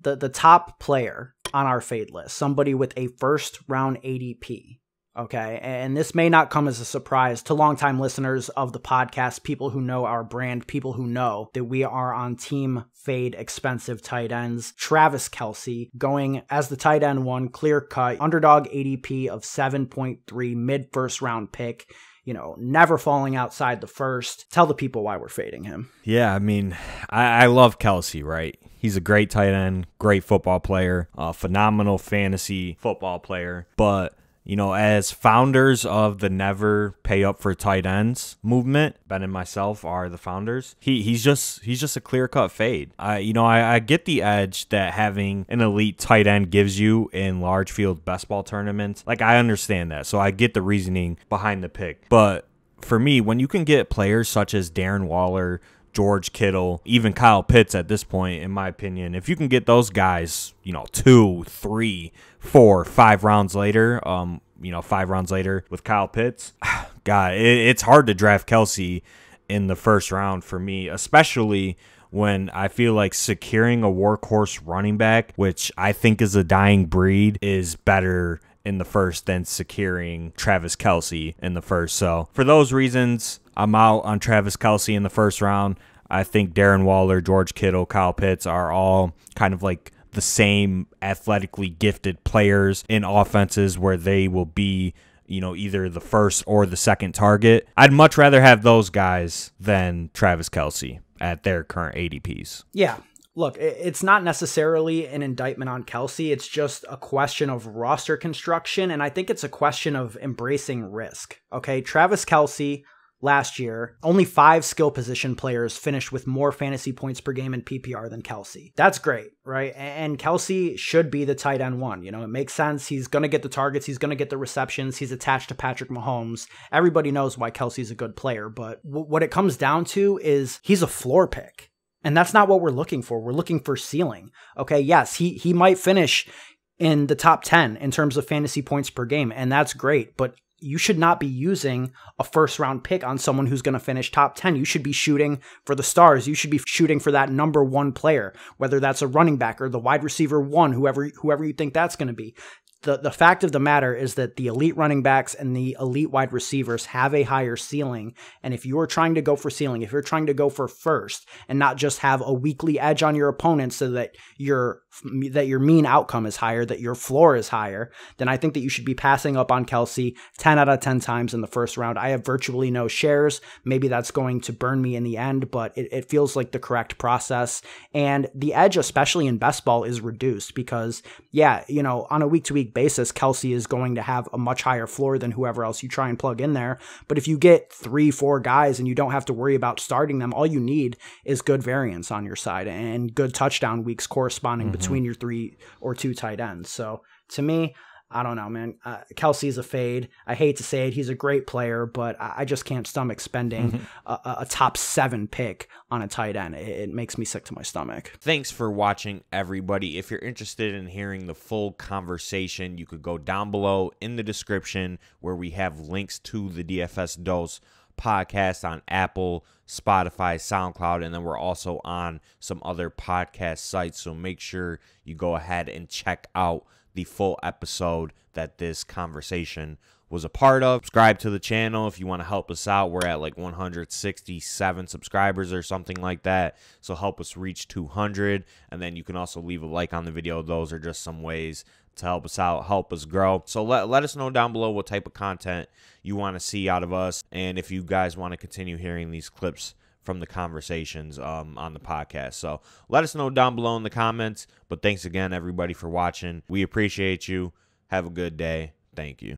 the top player on our fade list, somebody with a first round ADP. Okay, and this may not come as a surprise to longtime listeners of the podcast, people who know our brand, people who know that we are on team fade expensive tight ends. Travis Kelce going as the tight end one, clear cut, underdog ADP of 7.3, mid first round pick. You know, never falling outside the first. Tell the people why we're fading him. Yeah, I mean, I love Kelce, right? He's a great tight end, great football player, phenomenal fantasy football player, but you know, as founders of the never pay up for tight ends movement, Ben and myself are the founders. He's just a clear-cut fade. I get the edge that having an elite tight end gives you in large field best ball tournaments. Like, I understand that. So I get the reasoning behind the pick. But for me, when you can get players such as Darren Waller, George Kittle, even Kyle Pitts at this point, in my opinion, if you can get those guys, 2, 3, 4, 5 rounds later, 5 rounds later with Kyle Pitts, God, it's hard to draft Kelce in the first round for me, especially when I feel like securing a workhorse running back, which I think is a dying breed, is better in the first than securing Travis Kelce in the first. So for those reasons, I'm out on Travis Kelce in the first round. I think Darren Waller, George Kittle, Kyle Pitts are all kind of like the same athletically gifted players in offenses where they will be, either the first or the second target. I'd much rather have those guys than Travis Kelce at their current ADPs. Yeah. Look, it's not necessarily an indictment on Kelce. It's just a question of roster construction, and I think it's a question of embracing risk. Okay, Travis Kelce last year, only 5 skill position players finished with more fantasy points per game in PPR than Kelce. That's great, right? And Kelce should be the tight end one. It makes sense. He's going to get the targets. He's going to get the receptions. He's attached to Patrick Mahomes. Everybody knows why Kelce's a good player, but what it comes down to is he's a floor pick. And that's not what we're looking for. We're looking for ceiling. Okay, yes, he might finish in the top 10 in terms of fantasy points per game, and that's great, but you should not be using a first-round pick on someone who's going to finish top 10. You should be shooting for the stars. You should be shooting for that number 1 player, whether that's a running back or the wide receiver 1, whoever you think that's going to be. The fact of the matter is that the elite running backs and the elite wide receivers have a higher ceiling. And if you are trying to go for ceiling, if you're trying to go for first and not just have a weekly edge on your opponent so that your mean outcome is higher, that your floor is higher, then I think that you should be passing up on Kelce 10 out of 10 times in the first round. I have virtually no shares. Maybe that's going to burn me in the end, but it feels like the correct process. And the edge, especially in best ball, is reduced because, on a week-to-week basis, Kelce is going to have a much higher floor than whoever else you try and plug in there. But if you get 3-4 guys and you don't have to worry about starting them, all you need is good variance on your side and good touchdown weeks corresponding between your 3 or 2 tight ends. So to me, I don't know, man. Kelce's a fade. I hate to say it. He's a great player, but I just can't stomach spending a top 7 pick on a tight end. It makes me sick to my stomach. Thanks for watching, everybody. If you're interested in hearing the full conversation, you could go down below in the description where we have links to the DFS Dose podcast on Apple, Spotify, SoundCloud, and then we're also on some other podcast sites. So make sure you go ahead and check out the full episode that this conversation was a part of. Subscribe to the channel if you want to help us out. We're at like 167 subscribers or something like that. So help us reach 200. And then you can also leave a like on the video. Those are just some ways to help us out, help us grow. So let us know down below what type of content you want to see out of us. And if you guys want to continue hearing these clips from the conversations on the podcast. So let us know down below in the comments. But thanks again, everybody, for watching. We appreciate you. Have a good day. Thank you.